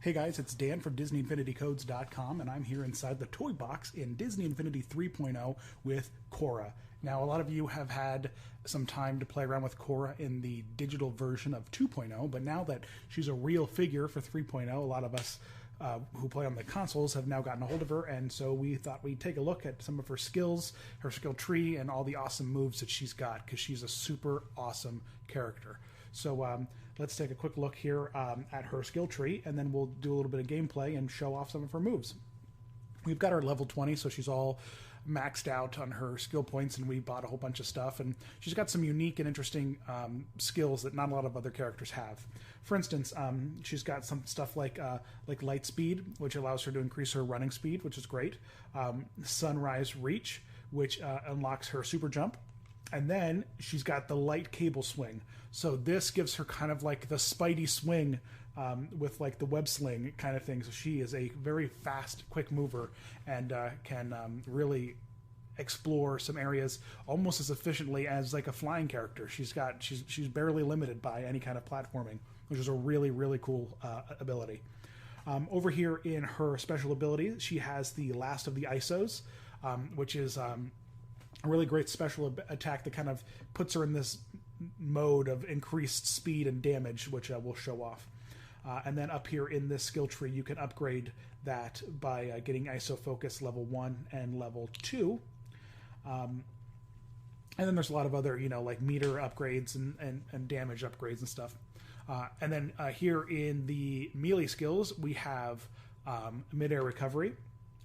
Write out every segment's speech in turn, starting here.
Hey guys, it's Dan from DisneyInfinityCodes.com, and I'm here inside the toy box in Disney Infinity 3.0 with Quorra. Now, a lot of you have had some time to play around with Quorra in the digital version of 2.0, but now that she's a real figure for 3.0, a lot of us who play on the consoles have now gotten a hold of her, and so we thought we'd take a look at some of her skills, her skill tree, and all the awesome moves that she's got, because she's a super awesome character. So let's take a quick look here at her skill tree, and then we'll do a little bit of gameplay and show off some of her moves. We've got her level 20, so she's all maxed out on her skill points, and we bought a whole bunch of stuff. And she's got some unique and interesting skills that not a lot of other characters have. For instance, she's got some stuff like light speed, which allows her to increase her running speed, which is great. Sunrise reach, which unlocks her super jump. And then she's got the light cable swing. So this gives her kind of like the Spidey swing with like the web sling kind of thing. So she is a very fast, quick mover and can really explore some areas almost as efficiently as like a flying character. She's barely limited by any kind of platforming, which is a really, really cool ability. Over here in her special ability, she has the Last of the ISOs, which is a really great special attack that kind of puts her in this mode of increased speed and damage, which we'll show off. And then up here in this skill tree, you can upgrade that by getting ISO Focus level 1 and level 2. And then there's a lot of other, like meter upgrades and damage upgrades and stuff. And then here in the melee skills, we have mid-air recovery.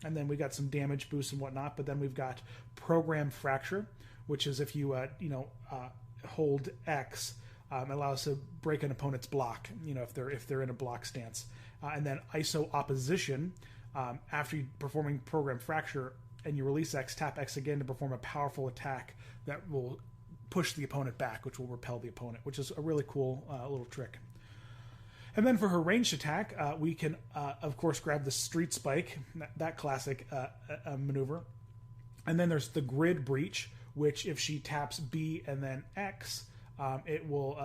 And then we got some damage boosts and whatnot, but then we've got Program Fracture, which is if you hold X, it allows to break an opponent's block, if they're in a block stance. And then ISO Opposition, after you performing Program Fracture and you release X, tap X again to perform a powerful attack that will push the opponent back, which will repel the opponent, which is a really cool little trick. And then for her ranged attack, we can, of course, grab the Street Spike, that classic maneuver. And then there's the Grid Breach, which if she taps B and then X, it will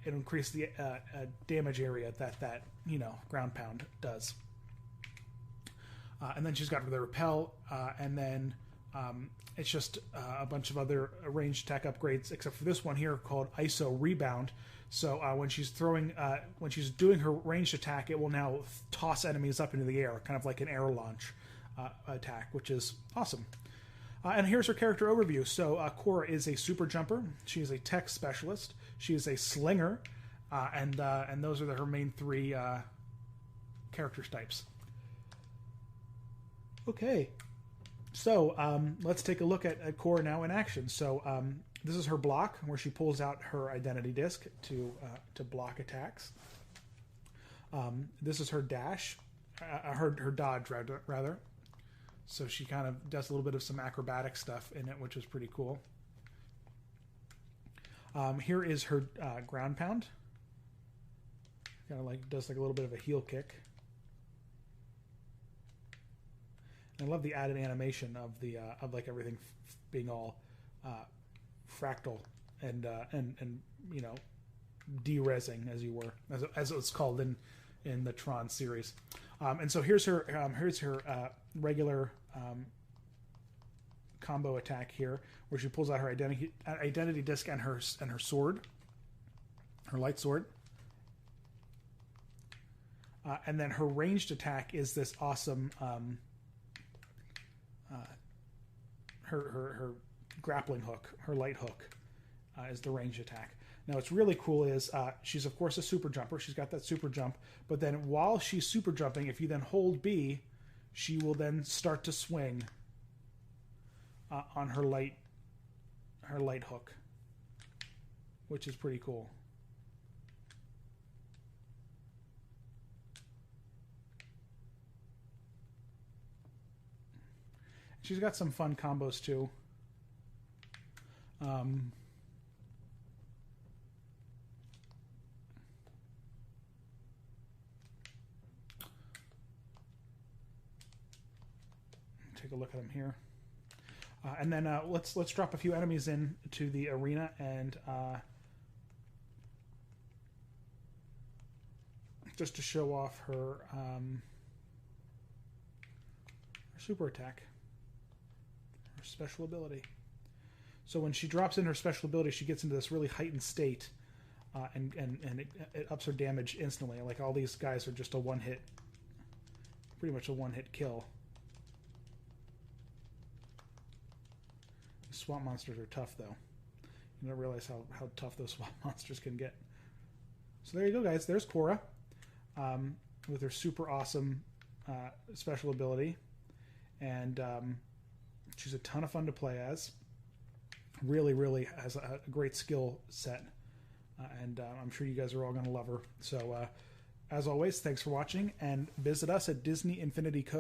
increase the damage area that ground pound does. And then she's got the Repel, and then it's just a bunch of other ranged attack upgrades, except for this one here called ISO Rebound. So when she's doing her ranged attack, it will now toss enemies up into the air, kind of like an air launch attack, which is awesome. And here's her character overview. So Quorra is a super jumper. She is a tech specialist. She is a slinger, and those are her main three character types. Okay, so let's take a look at Quorra now in action. So this is her block, where she pulls out her identity disc to block attacks. This is her dash, her dodge rather. So she kind of does a little bit of some acrobatic stuff in it, which is pretty cool. Here is her ground pound. Kind of does a little bit of a heel kick. And I love the added animation of the everything being all fractal and de-resing, as you were, as it's called in the Tron series. And so here's her regular combo attack here, where she pulls out her identity disc and her sword, her light sword. And then her ranged attack is this awesome her grappling hook, her light hook, is the ranged attack. Now, what's really cool is she's, of course, a super jumper. She's got that super jump. But then while she's super jumping, if you then hold B, she will then start to swing on her light hook, which is pretty cool. She's got some fun combos, too. Take a look at them here. And then let's drop a few enemies into the arena and just to show off her super attack, her special ability. So when she drops in her special ability, she gets into this really heightened state, and it ups her damage instantly. Like all these guys are just a one-hit, pretty much a one-hit kill. The swamp monsters are tough, though. You don't realize how tough those swamp monsters can get. So there you go, guys. There's Quorra with her super awesome special ability. And she's a ton of fun to play as. Really, really has a great skill set. And I'm sure you guys are all going to love her. So, as always, thanks for watching. And visit us at Disney Infinity Codes.